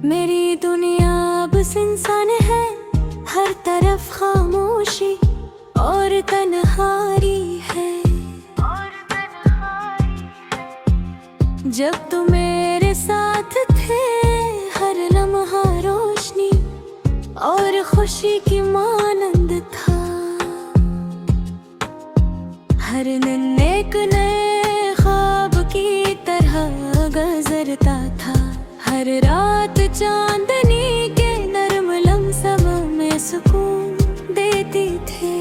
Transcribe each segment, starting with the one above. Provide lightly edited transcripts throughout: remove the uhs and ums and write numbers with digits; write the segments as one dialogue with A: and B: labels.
A: मेरी दुनिया बस इंसान है, हर तरफ खामोशी और तन्हाई है। जब तुम मेरे साथ थे, हर लम्हा रोशनी और खुशी की मानंद था। हर दिन एक नए ख्वाब की तरह गुजरता था। हर रात चांदनी के नरम लम्हों में सुकून देती थी।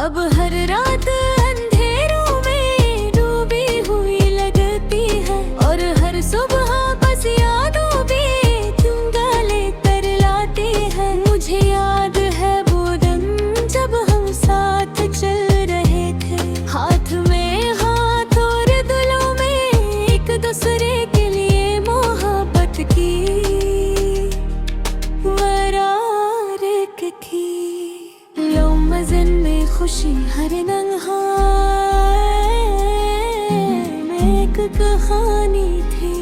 A: अब हर रात अंधेरों में डूबी हुई लगती है, और हर सुबह बस यादों भी तुम गले कर लाती है। मुझे याद है वो दिन जब हम साथ चल रहे थे, हाथ में हाथ और दिलों में एक दूसरे के लिए मोहब्बत की वरारक थी। यौमज़न में खुशी हर नन्हा में एक कहानी थी,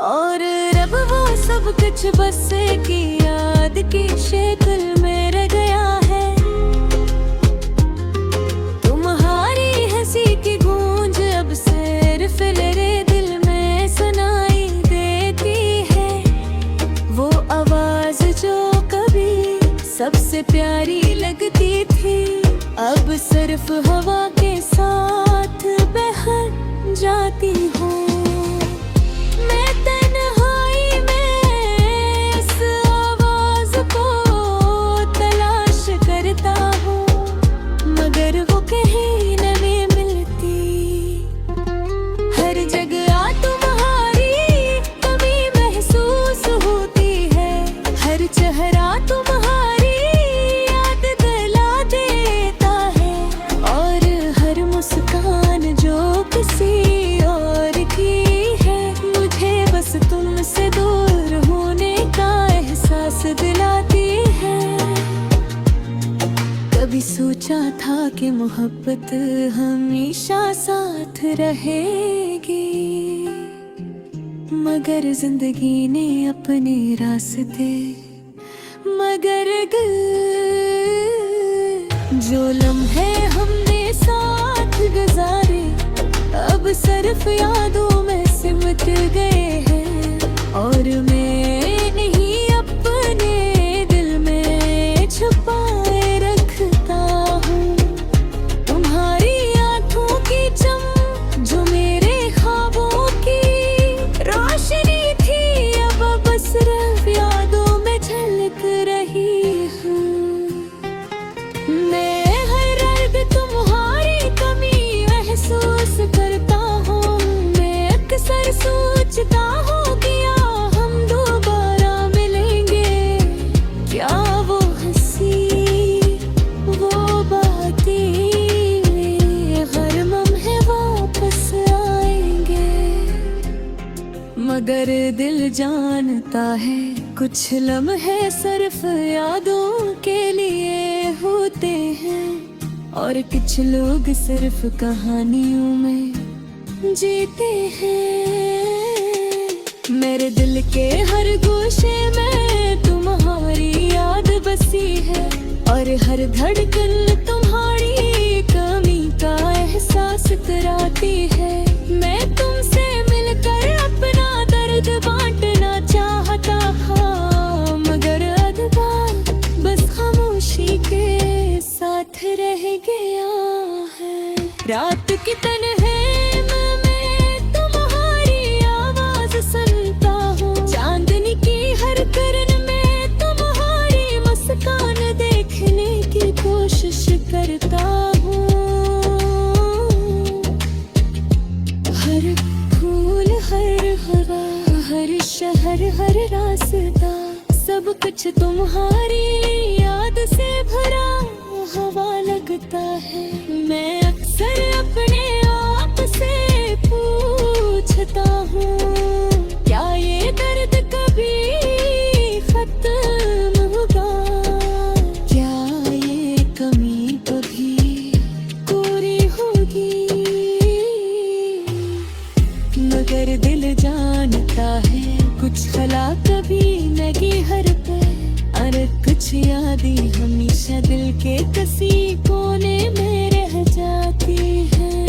A: और रब वो सब कुछ बस की याद की शक्ल में रह गया है। तुम्हारी हंसी की गूंज अब सिर्फ मेरे दिल में सुनाई देती है। वो आवाज जो कभी सबसे प्यारी लगती थी, अब सिर्फ हवा के साथ बह जाती हूँ। मैं तन्हाई में इस आवाज को तलाश करता हूँ, मगर वो कहीं नहीं मिलती। हर जगह तुम्हारी कमी महसूस होती है, हर चेहरा तुम्हारी याद दिला देता है, और हर मुस्कान जो किसी और की है, मुझे बस तुमसे दूर होने का एहसास दिलाती है। कभी सोचा था कि मोहब्बत हमेशा साथ रहेगी, मगर जिंदगी ने अपने रास्ते मगर जो लम्हे हमने साथ गुजारे अब सिर्फ यादों में सिमट गए हैं, और मैं नहीं अपने दिल में छुपाए रखता हूँ। तुम्हारी आंखों की चमक जो मेरे ख्वाबों की रोशनी थी, अब बस सिर्फ यादों में झलक रही हूँ। मैं हर रात तुम्हारी कमी महसूस करता हूँ। मैं अक्सर सोचता हूँ कि हम दोबारा मिलेंगे, क्या वो हंसी वो बातें हर लम्हे वापस आएंगे। मगर दिल जानता है कुछ लम्हे सिर्फ यादों के लिए होते हैं, और कुछ लोग सिर्फ कहानियों में जीते हैं। मेरे दिल के हर गोशे में तुम्हारी याद बसी है, और हर धड़कन तुम्हारी कमी का एहसास कराती है। मैं तुमसे मिलकर अपना दर्द बांटना चाहता था, मगर अदबार बस खामोशी के साथ रह गया है। रात की तन्हाई में तुम्हारी आवाज सुनता हूँ, चांदनी की हर किरण में तुम्हारी मुस्कान देखने की कोशिश करता हूँ। हर फूल हर हवा हर शहर हर रास्ता सब कुछ तुम्हारी याद से भरा आता है। मैं अक्सर अपने आप से पूछता हूँ, क्या ये दर्द कभी खत्म होगा? क्या ये कमी कभी पूरी होगी? मगर दिल जानता है कुछ खला कभी लगी हर पे, और कुछ यादें हमेशा दिल के किसी कोने में रह जाती हैं।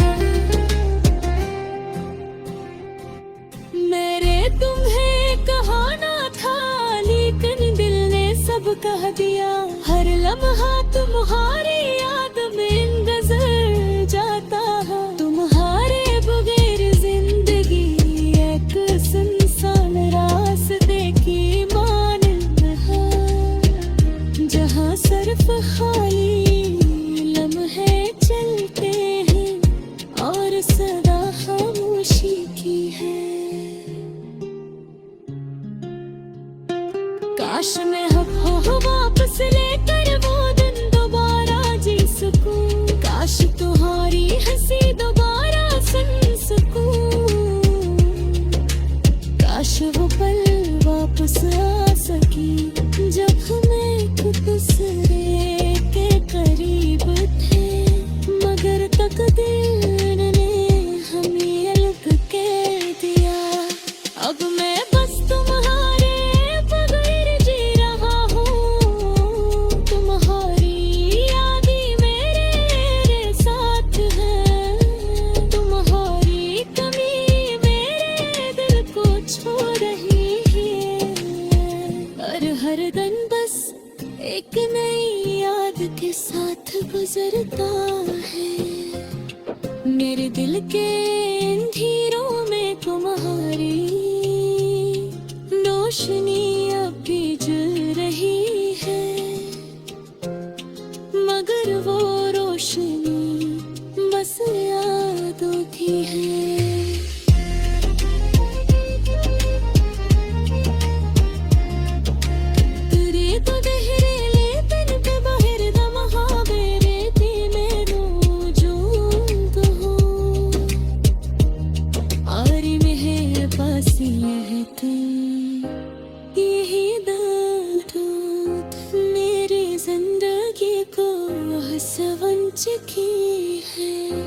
A: मेरे तुम्हें कहा ना था, लेकिन दिल ने सब कह दिया। हर लम्हा तुम्हारी याद में गुजर जाता है। तुम्हारे बगैर जिंदगी एक सुनसान रास्ते की मानंद है, जहाँ सिर्फ खाली लम्हे चलते हैं और सदा खामोशी की है। काश मैं हो वापस लेकर वो दिन दोबारा जी सकूं। काश तुम्हारी हंसी दोबारा सुन सकूं। काश वो पल वापस आ सकी जब हम एक दूसरे के करीब थे। मगर तकदीर ने हमें अलग कर दिया। अब मैं बस तुम्हारे बगैर जी रहा हूँ। तुम्हारी यादें मेरे साथ है। तुम्हारी कमी मेरे दिल को छू रही है। और हर दिन बस एक नई याद के साथ गुजरता है। मेरे दिल के अंधेरों में तुम्हारी रोशनी अब भी जल रही है। मगर वो रोशनी बस यादों की है। यही दर्द मेरी जिंदगी को हंसवंच की है।